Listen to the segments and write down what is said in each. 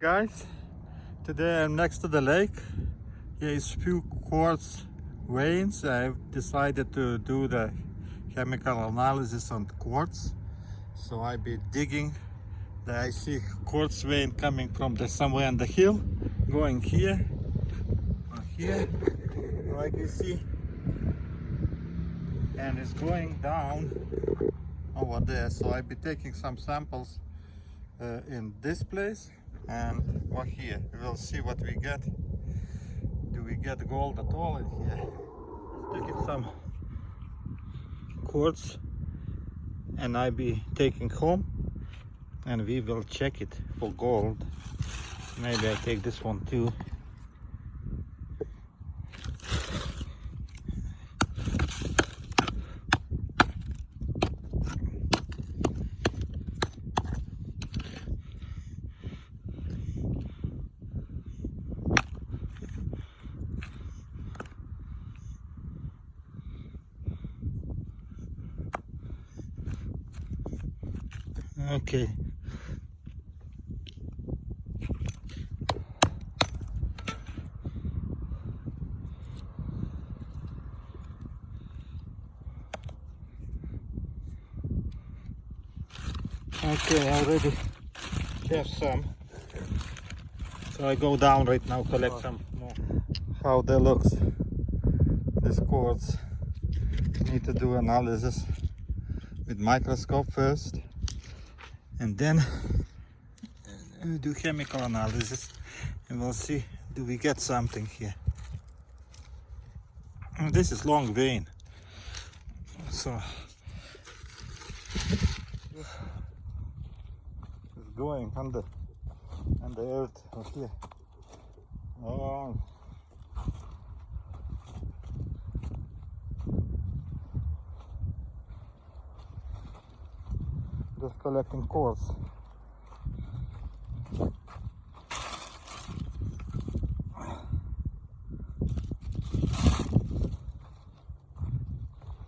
Guys, today I'm next to the lake. Here is few quartz veins. I've decided to do the chemical analysis on quartz. So I'll be digging. I see quartz vein coming from somewhere on the hill, going here, or here, like you see, and it's going down over there. So I'll be taking some samples in this place and over here. We'll see what we get. Do we get gold at all in here? Taking some quartz and I'll be taking home and we will check it for gold. Maybe I take this one too. Okay. Okay, I already have some. So I go down right now, collect some more. How they looks. This quartz. Need to do analysis with microscope first. And then we do chemical analysis and we'll see, do we get something here. This is long vein, so it's going on the earth over here. Oh. Just collecting quartz.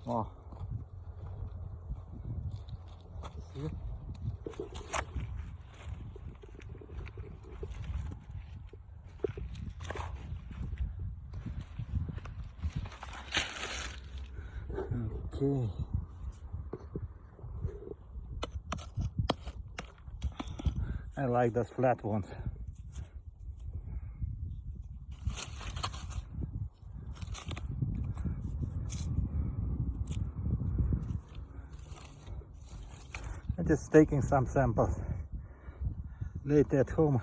Oh. See? Okay. I like those flat ones. I'm just taking some samples. Later at home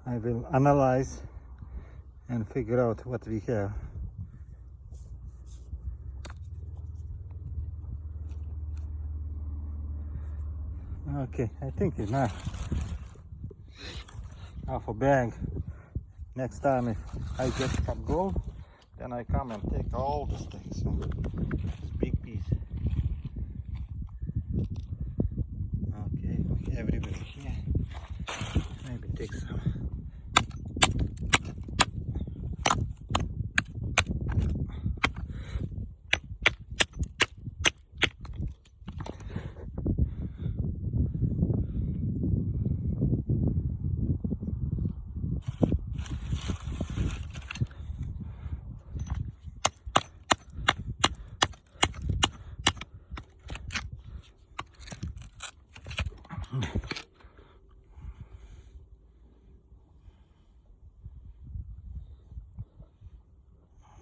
I will analyze and figure out what we have. Okay, I think enough. Half a bag. Next time if I get some gold, then I come and take all these things. So, this big piece. Okay, everywhere here. Maybe take some.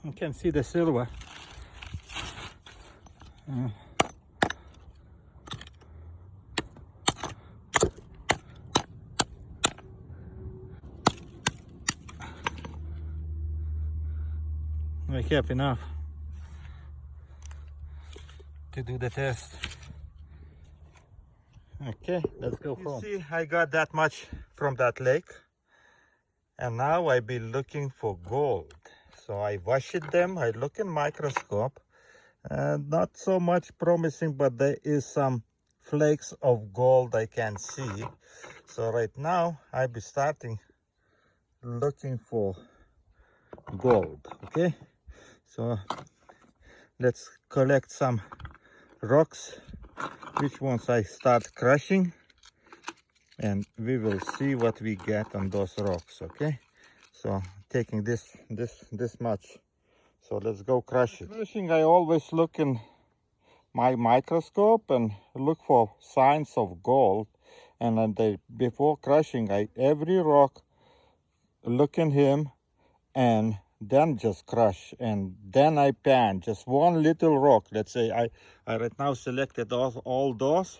You can see the silver. I have enough to do the test. Okay, let's go home. You see, I got that much from that lake, and now I be looking for gold. So I washed them, I look in microscope, not so much promising, but there is some flakes of gold I can see. So right now I be starting looking for gold. Okay, so let's collect some rocks. Which ones I start crushing and we will see what we get on those rocks. Okay, so taking this much, so let's go crush it. Crushing, I always look in my microscope and look for signs of gold, and then before crushing, every rock look in him and then just crush, and then I pan just one little rock. Let's say I right now selected all those,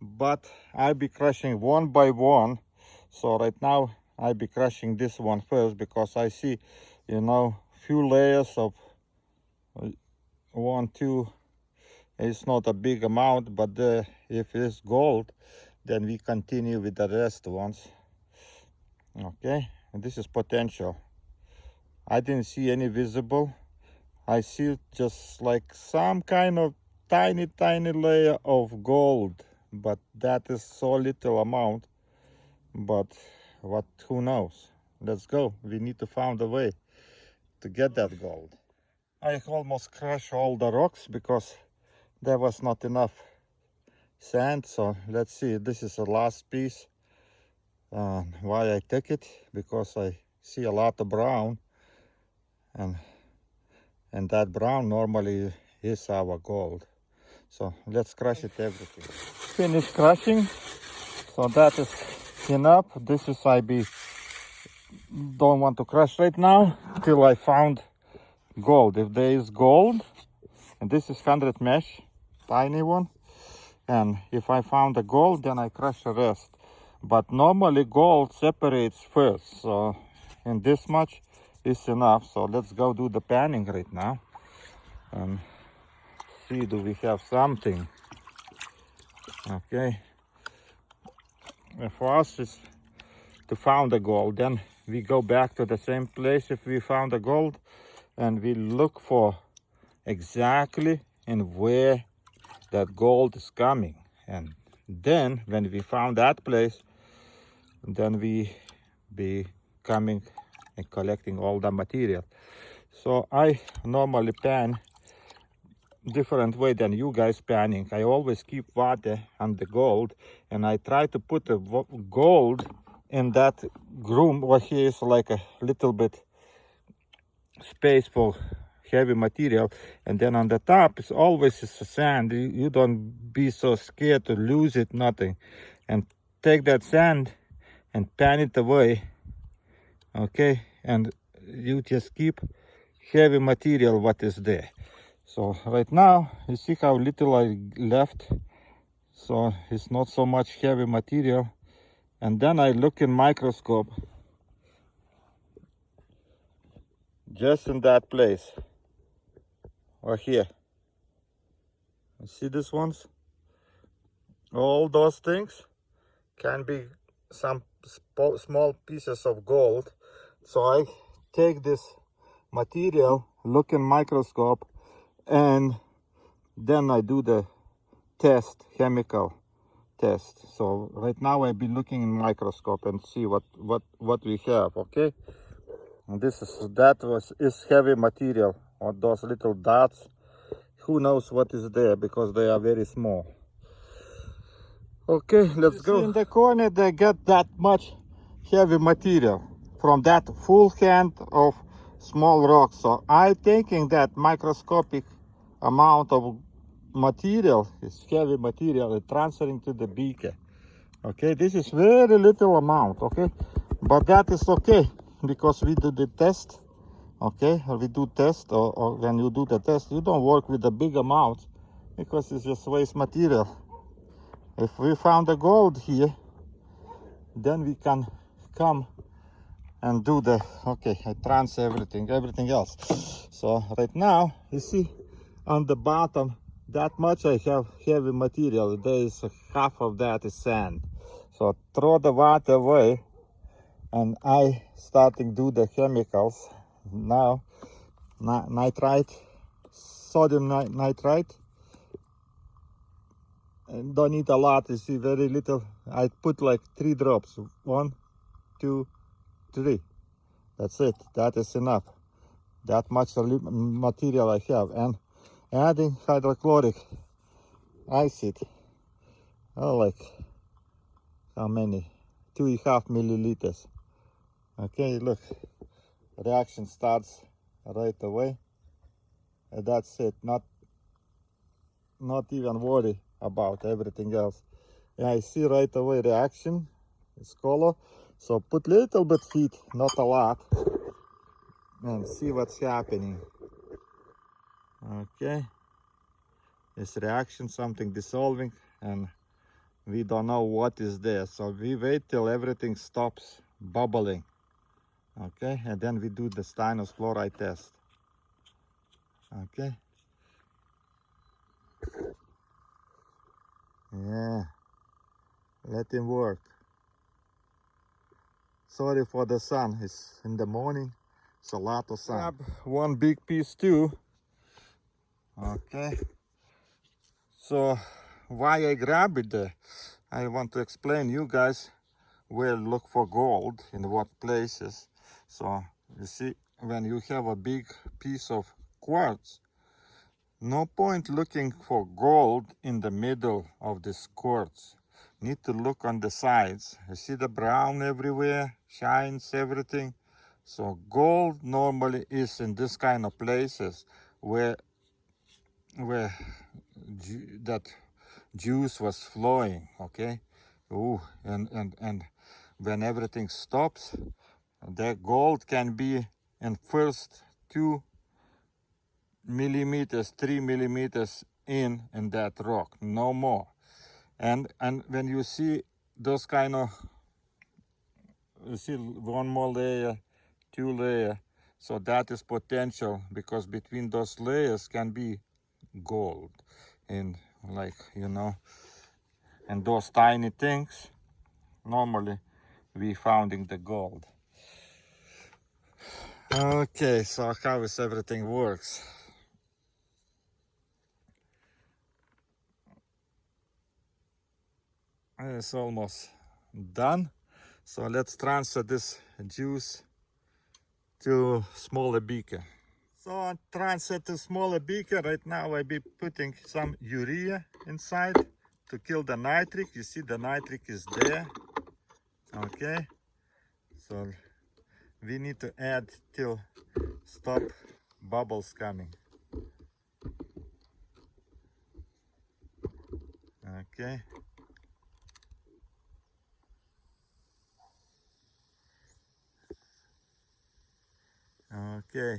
but I'll be crushing one by one. So right now I'll be crushing this one first, because I see, you know, few layers of 1, 2. It's not a big amount, but if it's gold, then we continue with the rest ones. Okay, and this is potential. I didn't see any visible. I see just like some kind of tiny layer of gold, but that is so little amount. But who knows? Let's go. We need to find a way to get that gold. I almost crushed all the rocks because there was not enough sand. So let's see. This is the last piece. Why I took it? Because I see a lot of brown, and that brown normally is our gold. So let's crush it everything. Finish crushing. So that is enough. This is don't want to crush right now till I found gold. If there is gold, and this is 100 mesh, tiny one, and if I found the gold, then I crush the rest. But normally gold separates first, so in this much is enough. So let's go do the panning right now and see, do we have something. Okay, and for us is to find the gold, then we go back to the same place if we found the gold, and we look for exactly and where that gold is coming. And then when we found that place, then we be coming and collecting all the material. So I normally pan different way than you guys panning. I always keep water on the gold, and I try to put the gold in that groom where here is like a little bit space for heavy material, and then on the top is always sand. You don't be so scared to lose it, nothing, and take that sand and pan it away. Okay, and you just keep heavy material what is there. So right now you see how little I left, so it's not so much heavy material. And then I look in microscope just in that place or here. You see these ones? All those things can be some small pieces of gold. So I take this material, look in microscope, and then I do the test, chemical test. So right now I'll be looking in microscope and see what we have. Okay, and this is heavy material, or those little dots. Who knows what is there, because they are very small. Okay, let's go. In the corner they get that much heavy material from that full hand of small rocks. So I'm taking that microscopic amount of material, is heavy material, and transferring to the beaker. Okay, this is very little amount. Okay, but that is okay, because we do the test. Okay, we do test, or when you do the test, you don't work with a big amount, because it's just waste material. If we found the gold here, then we can come and do the, okay, I transfer everything else. So right now, you see on the bottom, that much I have heavy material. There is half of that is sand. So throw the water away, and I starting do the chemicals. Now, nitrite, sodium nitrite. And don't need a lot, you see, very little. I put like 3 drops. 1, 2, 3. That's it. That is enough. That much material I have. And adding hydrochloric acid. Oh, like how many? 2.5 milliliters. Okay, look, reaction starts right away. And that's it. Not even worry about everything else. Yeah, I see right away reaction. It's color. So put little bit heat, not a lot, and see what's happening. Okay, this reaction, something dissolving, and we don't know what is there. So we wait till everything stops bubbling. Okay, and then we do the stannous chloride test. Okay. Yeah, let him work. Sorry for the sun. It's in the morning. It's a lot of sun. Grab one big piece too. Okay. So why I grab it there? I want to explain you guys where look for gold in what places. So you see, when you have a big piece of quartz, no point looking for gold in the middle of this quartz. Need to look on the sides. You see the brown everywhere, shines everything. So gold normally is in this kind of places where that juice was flowing. Okay. Ooh, and when everything stops, the gold can be in first 2 millimeters, 3 millimeters in that rock, no more. And when you see those kind of, you see one more layer, 2 layer, so that is potential, because between those layers can be gold, and like, you know, and those tiny things normally we founding the gold. Okay, so how is everything works? It's almost done. So let's transfer this juice to smaller beaker. So I transfer to smaller beaker. Right now I'll be putting some urea inside to kill the nitric. You see the nitric is there. Okay. So we need to add till stop bubbles coming. Okay. Okay.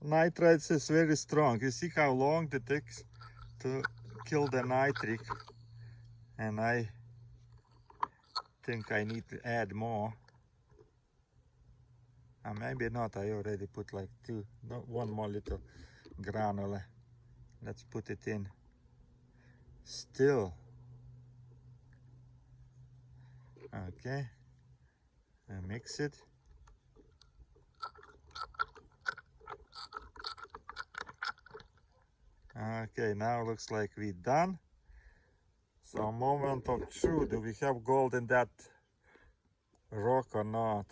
Nitrates is very strong. You see how long it takes to kill the nitric, and I think I need to add more. Maybe not. I already put like one more little granule. Let's put it in. Still. Okay. And mix it. Okay, now looks like we're done. So moment of truth. Do we have gold in that rock or not?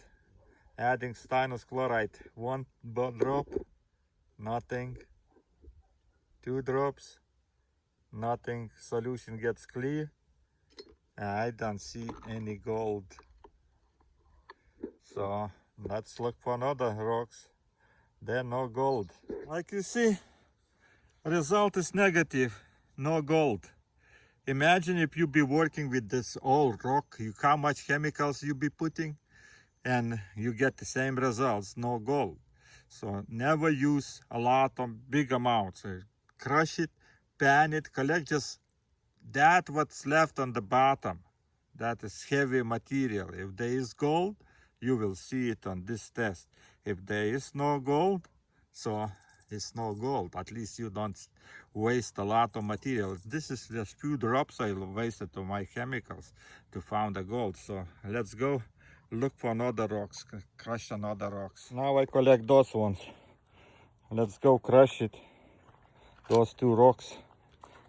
Adding stannous chloride. 1 drop. Nothing. 2 drops. Nothing. Solution gets clear. I don't see any gold. So let's look for another rocks. There no gold. Like you see, result is negative. No gold. Imagine if you be working with this old rock, how much chemicals you be putting, and you get the same results, no gold. So never use a lot of big amounts. Crush it, pan it, collect just that what's left on the bottom. That is heavy material. If there is gold, you will see it on this test. If there is no gold, so it's no gold. At least you don't waste a lot of material. This is just few drops I wasted to my chemicals to find the gold. So let's go look for another rocks, crush another rocks. Now I collect those ones. Let's go crush it, those 2 rocks,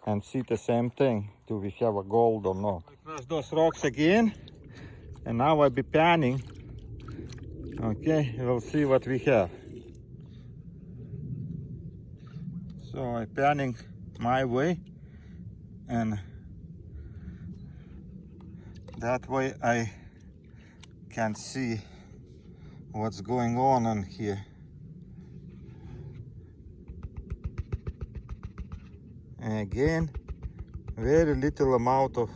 and see the same thing. Do we have a gold or not? I crush those rocks again, and now I'll be panning. Okay, we'll see what we have. So I'm panning my way, and That way I can see what's going on here. And again, very little amount of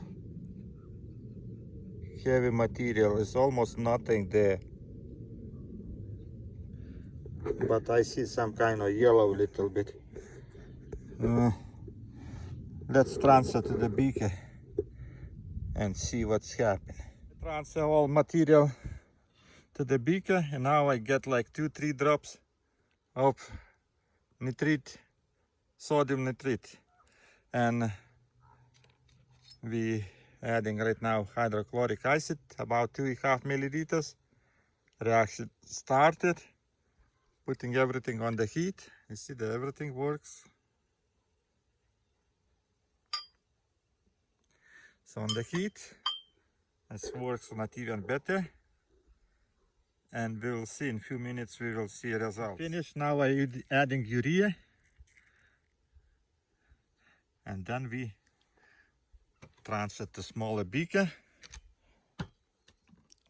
heavy material. Is almost nothing there. But I see some kind of yellow little bit. Let's transfer to the beaker and see what's happening. Transfer all material to the beaker, and now I get like 2-3 drops of nitrate, sodium nitrate, and we adding right now hydrochloric acid, about 2.5 milliliters. Reaction started. Putting everything on the heat. You see that everything works. So on the heat, this works not even better. And we will see in a few minutes, we will see results. Finished. Now I'm adding urea. And then we transfer to smaller beaker.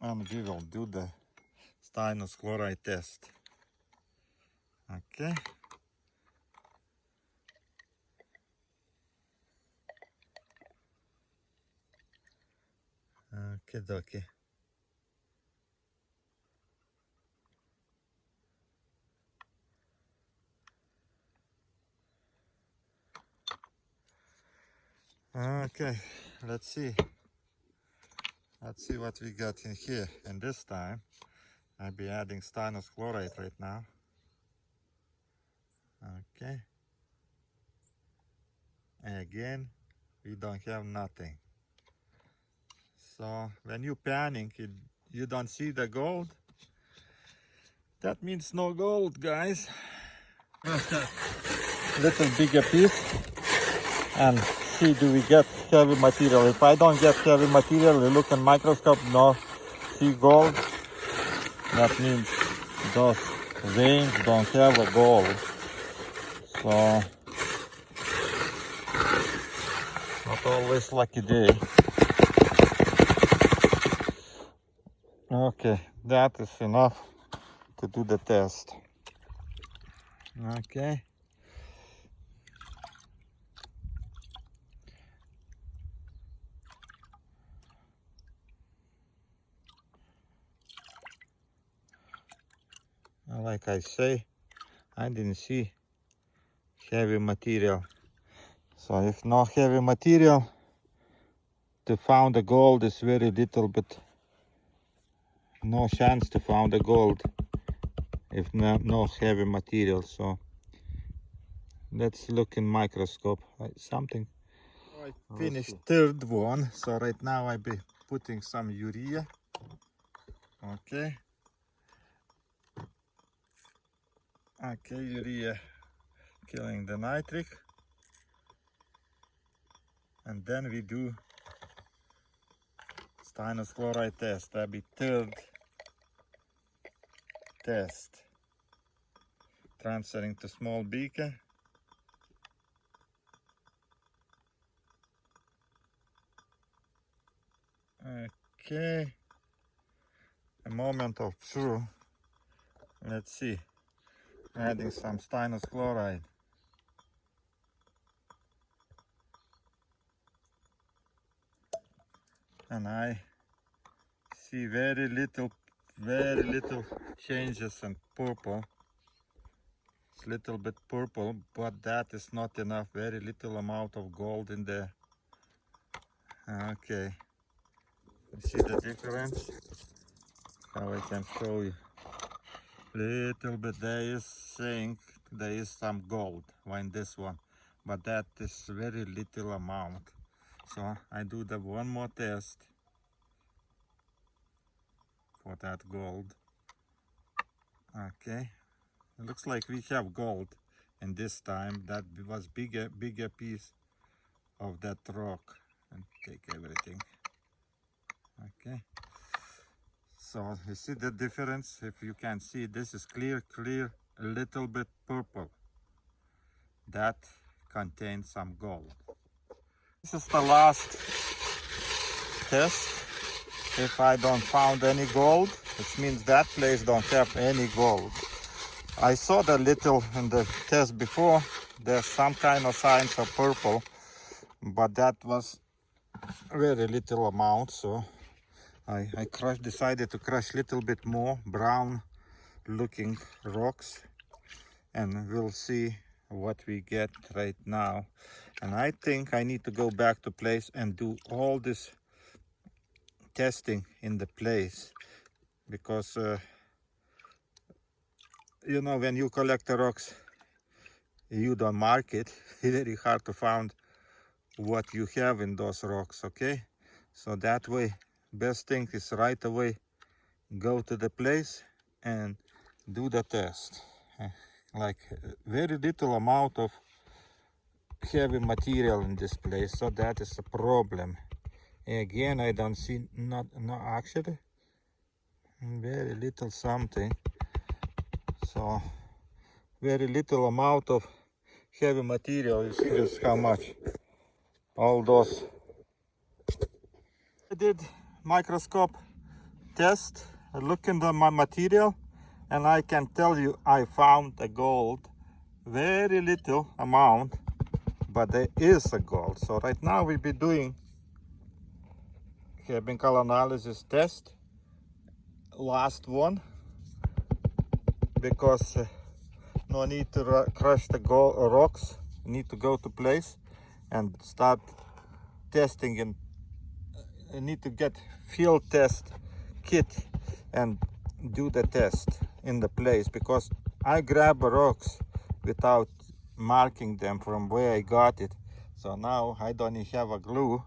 And we will do the styrene chloride test. Okay. Okay, dokie. Okay, let's see. Let's see what we got in here. And this time, I'll be adding styrene chloride right now. Okay. And again, we don't have nothing. So when you panning, you don't see the gold. That means no gold, guys. Little bigger piece, and see do we get heavy material. If I don't get heavy material, we look in microscope, no see gold. That means those veins don't have a gold. So not always lucky day. Okay, that is enough to do the test. Okay. Like I say, I didn't see heavy material. So if no heavy material, to find the gold is very little bit. No chance to find the gold if no heavy material. So let's look in microscope. Something. I finished third one. So right now I be putting some urea. Okay. Okay, urea killing the nitric. And then we do styrene chloride test. That'll be third test. Transferring to small beaker. Okay. A moment of truth. Let's see. Adding some styrene chloride. And I see very little changes in purple. It's a little bit purple, but that is not enough. Very little amount of gold in there. Okay. You see the difference? How I can show you. Little bit there is saying there is some gold in this one, but that is very little amount. So I do the one more test for that gold. Okay, it looks like we have gold, and this time that was bigger piece of that rock. And take everything. Okay, so you see the difference. If you can see, this is clear, a little bit purple. That contains some gold. This is the last test. If I don't found any gold, which means that place don't have any gold. I saw the little in the test before, there's some kind of signs of purple, but that was very little amount, so I decided to crush little bit more brown looking rocks, and we'll see what we get right now. And I think I need to go back to place and do all this testing in the place, because you know, when you collect the rocks, you don't mark it. It's very hard to find what you have in those rocks. Okay, so that way best thing is right away go to the place and do the test. Like very little amount of heavy material in this place, so that is a problem. Again, I don't see no actually very little something, so very little amount of heavy material. You see just how much all those. I did microscope test, look in the material, and I can tell you I found a gold, very little amount, but there is a gold. So right now we'll be doing chemical analysis test, last one, because no need to crush the gold rocks, need to go to place and start testing, and need to get field test kit and do the test in the place, because I grab rocks without marking them from where I got it. So now I don't even have a clue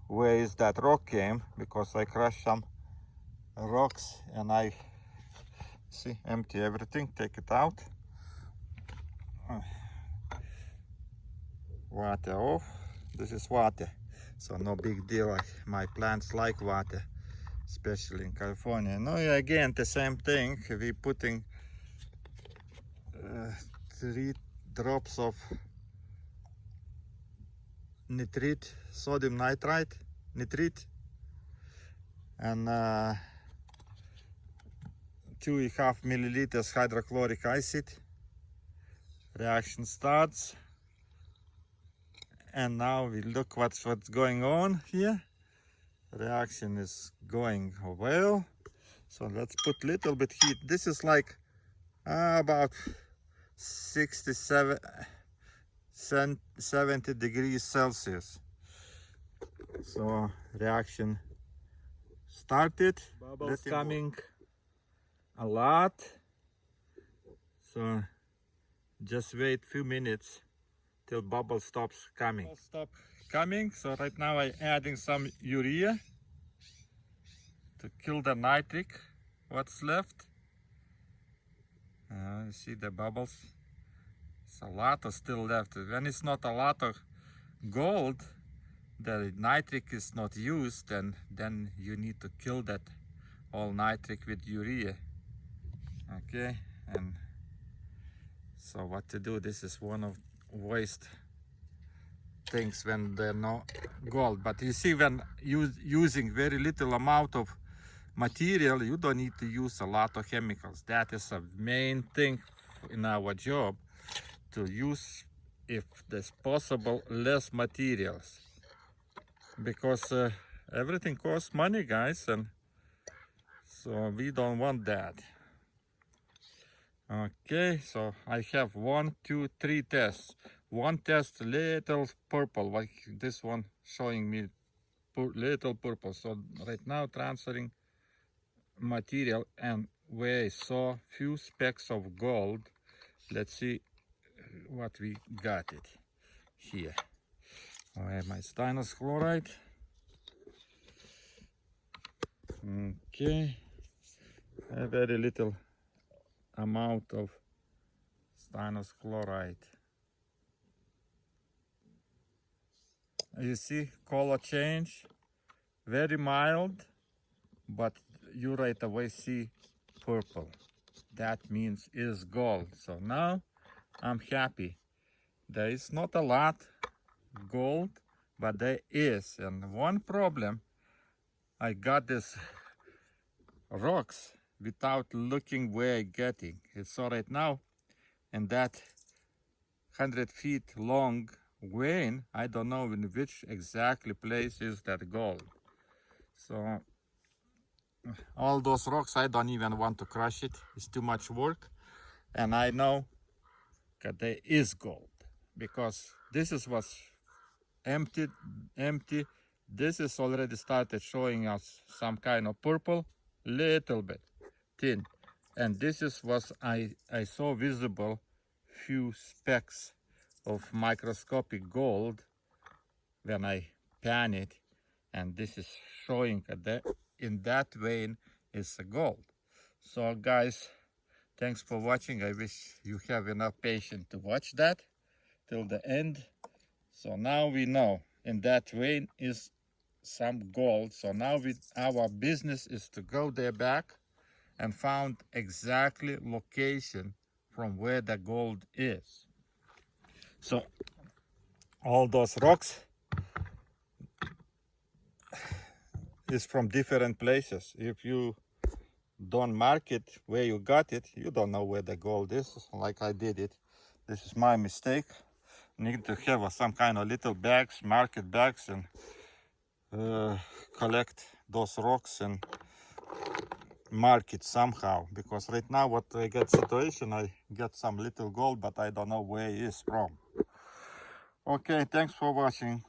where is that rock came, because I crushed some rocks and I see empty everything, take it out, water off. This is water, so no big deal. My plants like water, especially in California. Now again the same thing, we putting 3 drops of nitrate, sodium nitrite, and 2.5 milliliters hydrochloric acid. Reaction starts, and now we look what's going on here. Reaction is going well, so let's put little bit heat. This is like about 70 degrees Celsius. So reaction started, bubbles coming a lot, so just wait few minutes till bubble stops coming. Stop coming. So right now I'm adding some urea to kill the nitric what's left. You see the bubbles, it's a lot of still left. When it's not a lot of gold, the nitric is not used, and then you need to kill that all nitric with urea. Okay, and so what to do, this is one of waste things when there's no gold. But you see, when using very little amount of material, you don't need to use a lot of chemicals. That is a main thing in our job, to use, if there's possible, less materials, because everything costs money, guys, and so we don't want that. Okay, so I have 1, 2, 3 tests. One test little purple, like this one showing me little purple. So right now transferring material, and where I saw few specks of gold. Let's see what we got it here. I have my stannous chloride. Okay, a very little amount of stannous chloride. You see color change, very mild, but you right away see purple. That means is gold. So now I'm happy. There is not a lot gold, but there is. And one problem, I got this rocks without looking where I getting it. So right now, in that 100 feet long vein, I don't know in which exactly place is that gold. So all those rocks, I don't even want to crush it. It's too much work. And I know that there is gold because this is what's empty. This is already started showing us some kind of purple, little bit thin. And this is what I saw visible few specks of microscopic gold when I pan it, and this is showing that in that vein is a gold. So guys, thanks for watching. I wish you have enough patience to watch that till the end. So now we know in that vein is some gold. So now our business is to go there back and found exactly location from where the gold is. So all those rocks is from different places. If you don't mark it where you got it, you don't know where the gold is, like I did it. This is my mistake. Need to have some kind of little bags, market bags, and collect those rocks and mark it somehow, because right now what I get situation, I get some little gold, but I don't know where it is from. Okay, thanks for watching.